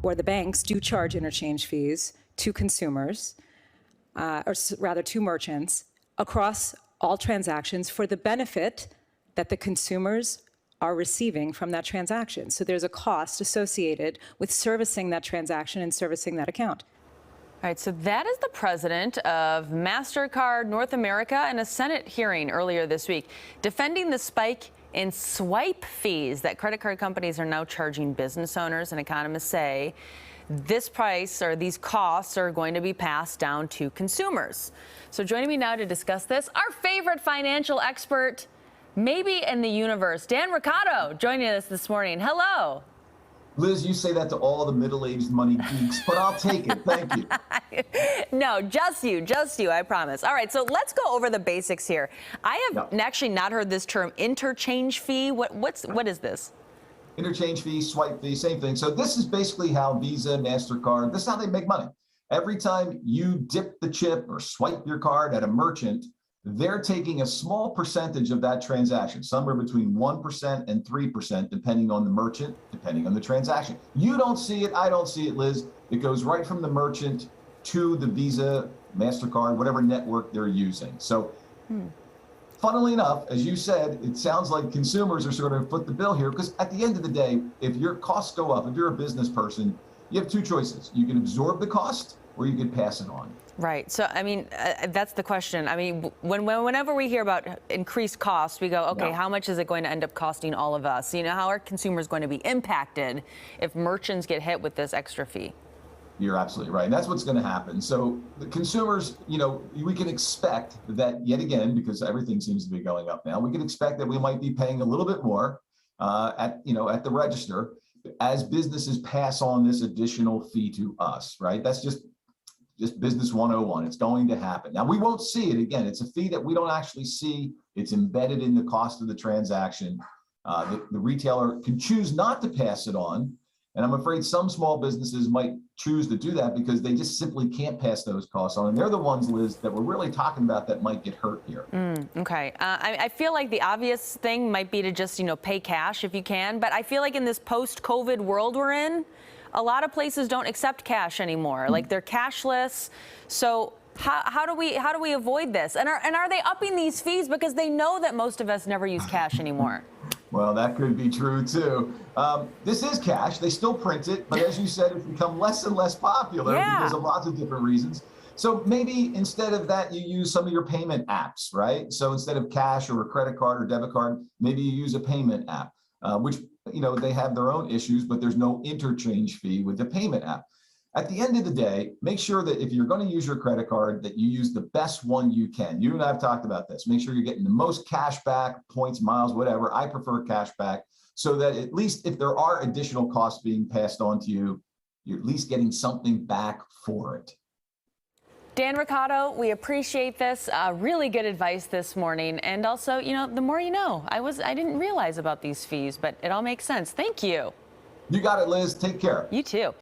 or the banks do charge interchange fees to consumers, rather to merchants, across all transactions for the benefit that the consumers are receiving from that transaction. So there's a cost associated with servicing that transaction and servicing that account. All right, so that is the president of MasterCard North America in a Senate hearing earlier this week, defending the spike in swipe fees that credit card companies are now charging business owners. And economists say this price or these costs are going to be passed down to consumers. So joining me now to discuss this, our favorite financial expert, maybe in the universe, Dan Roccato, joining us this morning. Hello. Liz, you say that to all the middle-aged money geeks, but I'll take it. Thank you. No, just you, I promise. All right, so let's go over the basics here. I have actually not heard this term, interchange fee. What is this? Interchange fee, swipe fee, same thing. So this is basically how Visa, MasterCard, this is how they make money. Every time you dip the chip or swipe your card at a merchant, they're taking a small percentage of that transaction, somewhere between 1% and 3%, depending on the merchant, depending on the transaction. You don't see it, I don't see it, Liz. It goes right from the merchant to the Visa, MasterCard, whatever network they're using. So funnily enough, as you said, it sounds like consumers are sort of foot the bill here, because at the end of the day, if your costs go up, if you're a business person, you have two choices. You can absorb the cost or you can pass it on. Right. So, I mean, that's the question. I mean, whenever we hear about increased costs, we go, okay, how much is it going to end up costing all of us? You know, how are consumers going to be impacted if merchants get hit with this extra fee? You're absolutely right. And that's what's going to happen. So the consumers, you know, we can expect that yet again, because everything seems to be going up now, we can expect that we might be paying a little bit more at the register as businesses pass on this additional fee to us, right? That's just business 101. It's going to happen. Now, we won't see it. Again, it's a fee that we don't actually see. It's embedded in the cost of the transaction. The retailer can choose not to pass it on. And I'm afraid some small businesses might choose to do that because they just simply can't pass those costs on. And they're the ones, Liz, that we're really talking about that might get hurt here. Okay. I feel like the obvious thing might be to just, pay cash if you can. But I feel like in this post-COVID world we're in, a lot of places don't accept cash anymore. Like they're cashless. So how do we avoid this? And are they upping these fees because they know that most of us never use cash anymore? Well, that could be true too. This is cash. They still print it, but as you said, it's become less and less popular because of lots of different reasons. So maybe instead of that, you use some of your payment apps, right? So instead of cash or a credit card or debit card, maybe you use a payment app, which they have their own issues, but there's no interchange fee with the payment app. At the end of the day, make sure that if you're going to use your credit card, that you use the best one you can. You and I have talked about this. Make sure you're getting the most cash back, points, miles, whatever. I prefer cash back, so that at least if there are additional costs being passed on to you, you're at least getting something back for it. Dan Roccato, we appreciate this. Really good advice this morning. And also, the more you know. I didn't realize about these fees, but it all makes sense. Thank you. You got it, Liz. Take care. You too.